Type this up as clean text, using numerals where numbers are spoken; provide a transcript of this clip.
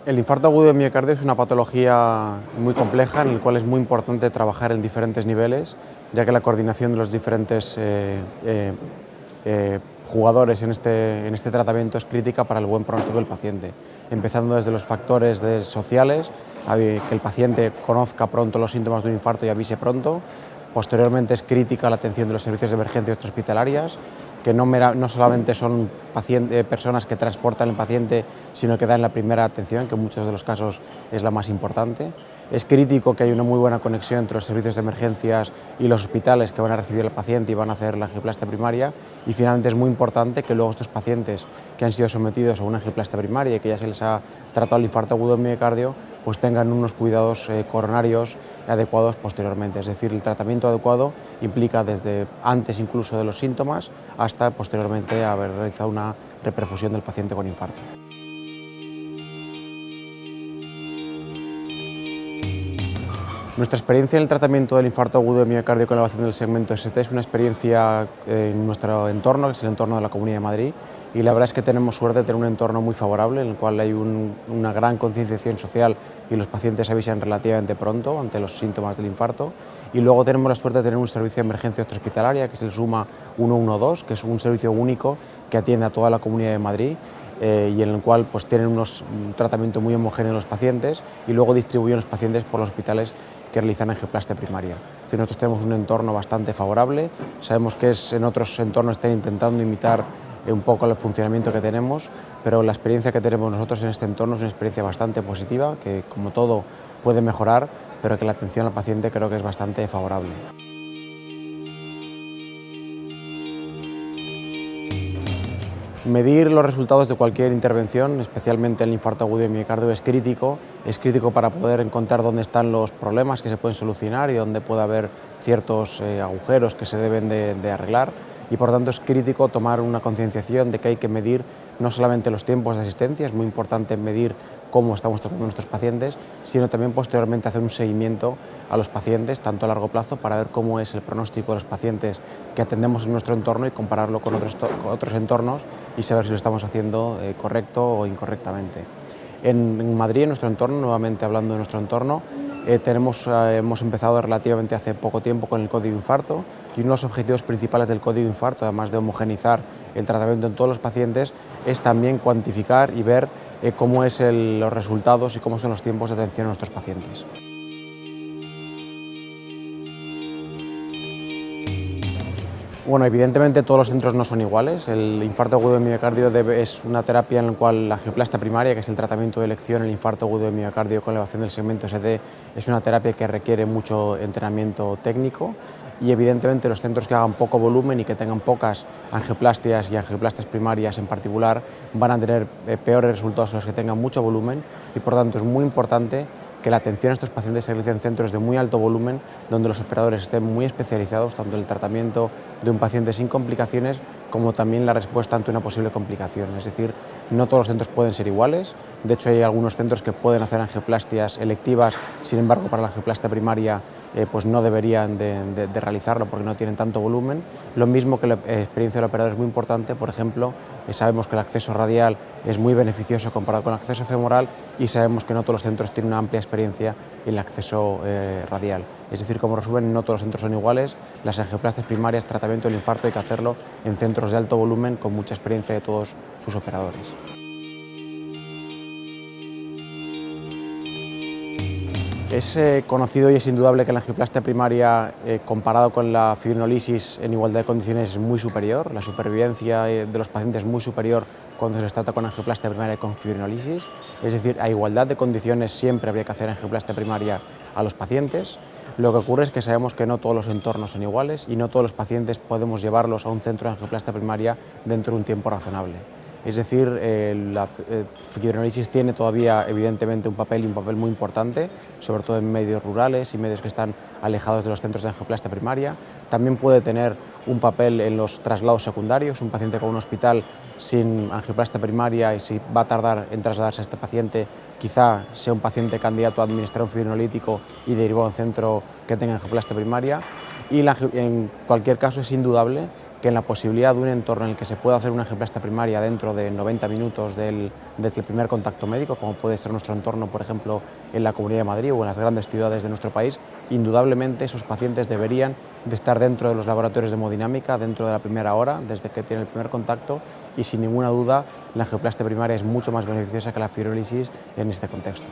El infarto agudo de miocardio es una patología muy compleja en la cual es muy importante trabajar en diferentes niveles, ya que la coordinación de los diferentes jugadores en este tratamiento es crítica para el buen pronóstico del paciente, empezando desde los factores sociales, que el paciente conozca pronto los síntomas de un infarto y avise pronto. Posteriormente es crítica la atención de los servicios de emergencia extrahospitalarias, que no solamente son personas que transportan al paciente, sino que dan la primera atención, que en muchos de los casos es la más importante. Es crítico que haya una muy buena conexión entre los servicios de emergencias y los hospitales que van a recibir al paciente y van a hacer la angioplastia primaria. Y finalmente es muy importante que luego estos pacientes que han sido sometidos a una angioplastia primaria y que ya se les ha tratado el infarto agudo del miocardio, pues tengan unos cuidados coronarios adecuados posteriormente. Es decir, el tratamiento adecuado implica desde antes incluso de los síntomas hasta posteriormente haber realizado una reperfusión del paciente con infarto. Nuestra experiencia en el tratamiento del infarto agudo de miocardio con elevación del segmento ST es una experiencia en nuestro entorno, que es el entorno de la Comunidad de Madrid, y la verdad es que tenemos suerte de tener un entorno muy favorable en el cual hay una gran concienciación social y los pacientes avisan relativamente pronto ante los síntomas del infarto, y luego tenemos la suerte de tener un servicio de emergencia extrahospitalaria que es el SUMA 112, que es un servicio único que atiende a toda la Comunidad de Madrid y en el cual pues, tienen un tratamiento muy homogéneo los pacientes y luego distribuyen los pacientes por los hospitales que realizan angioplastia primaria. Es decir, nosotros tenemos un entorno bastante favorable, sabemos que en otros entornos están intentando imitar un poco el funcionamiento que tenemos, pero la experiencia que tenemos nosotros en este entorno es una experiencia bastante positiva, que como todo puede mejorar, pero que la atención al paciente creo que es bastante favorable. Medir los resultados de cualquier intervención, especialmente el infarto agudo de miocardio, es crítico para poder encontrar dónde están los problemas que se pueden solucionar y dónde puede haber ciertos agujeros que se deben de arreglar, y por tanto es crítico tomar una concienciación de que hay que medir no solamente los tiempos de asistencia, es muy importante medir cómo estamos tratando a nuestros pacientes, sino también posteriormente hacer un seguimiento a los pacientes, tanto a largo plazo, para ver cómo es el pronóstico de los pacientes que atendemos en nuestro entorno y compararlo con otros entornos y saber si lo estamos haciendo correcto o incorrectamente. En Madrid, en nuestro entorno, nuevamente hablando de nuestro entorno, hemos empezado relativamente hace poco tiempo con el código infarto, y uno de los objetivos principales del código infarto, además de homogeneizar el tratamiento en todos los pacientes, es también cuantificar y ver cómo son los resultados y cómo son los tiempos de atención a nuestros pacientes. Bueno, evidentemente todos los centros no son iguales. El infarto agudo de miocardio es una terapia en la cual la angioplastia primaria, que es el tratamiento de elección en el infarto agudo de miocardio con elevación del segmento ST, es una terapia que requiere mucho entrenamiento técnico, y evidentemente los centros que hagan poco volumen y que tengan pocas angioplastias y angioplastias primarias en particular van a tener peores resultados que los que tengan mucho volumen, y por tanto es muy importante que la atención a estos pacientes se realice en centros de muy alto volumen, donde los operadores estén muy especializados, tanto en el tratamiento de un paciente sin complicaciones como también la respuesta ante una posible complicación. Es decir, no todos los centros pueden ser iguales, de hecho hay algunos centros que pueden hacer angioplastias electivas, sin embargo para la angioplastia primaria pues no deberían de realizarlo porque no tienen tanto volumen. Lo mismo que la experiencia del operador es muy importante, por ejemplo, sabemos que el acceso radial es muy beneficioso comparado con el acceso femoral, y sabemos que no todos los centros tienen una amplia experiencia en el acceso radial. Es decir, como resumen, no todos los centros son iguales. Las angioplastias primarias, tratamiento del infarto, hay que hacerlo en centros de alto volumen con mucha experiencia de todos sus operadores. Es conocido y es indudable que la angioplastia primaria, comparado con la fibrinolisis en igualdad de condiciones, es muy superior. La supervivencia de los pacientes es muy superior cuando se les trata con angioplastia primaria y con fibrinolisis. Es decir, a igualdad de condiciones siempre habría que hacer angioplastia primaria a los pacientes. Lo que ocurre es que sabemos que no todos los entornos son iguales y no todos los pacientes podemos llevarlos a un centro de angioplastia primaria dentro de un tiempo razonable. Es decir, la fibrinolisis tiene todavía evidentemente un papel muy importante, sobre todo en medios rurales y medios que están alejados de los centros de angioplastia primaria. También puede tener un papel en los traslados secundarios. Un paciente con un hospital sin angioplastia primaria, y si va a tardar en trasladarse a este paciente, quizá sea un paciente candidato a administrar un fibrinolítico y derivar a un centro que tenga angioplastia primaria. Y en cualquier caso es indudable que en la posibilidad de un entorno en el que se pueda hacer una angioplastia primaria dentro de 90 minutos desde el primer contacto médico, como puede ser nuestro entorno, por ejemplo, en la Comunidad de Madrid o en las grandes ciudades de nuestro país, indudablemente esos pacientes deberían de estar dentro de los laboratorios de hemodinámica dentro de la primera hora, desde que tienen el primer contacto, y sin ninguna duda la angioplastia primaria es mucho más beneficiosa que la fibrólisis en este contexto.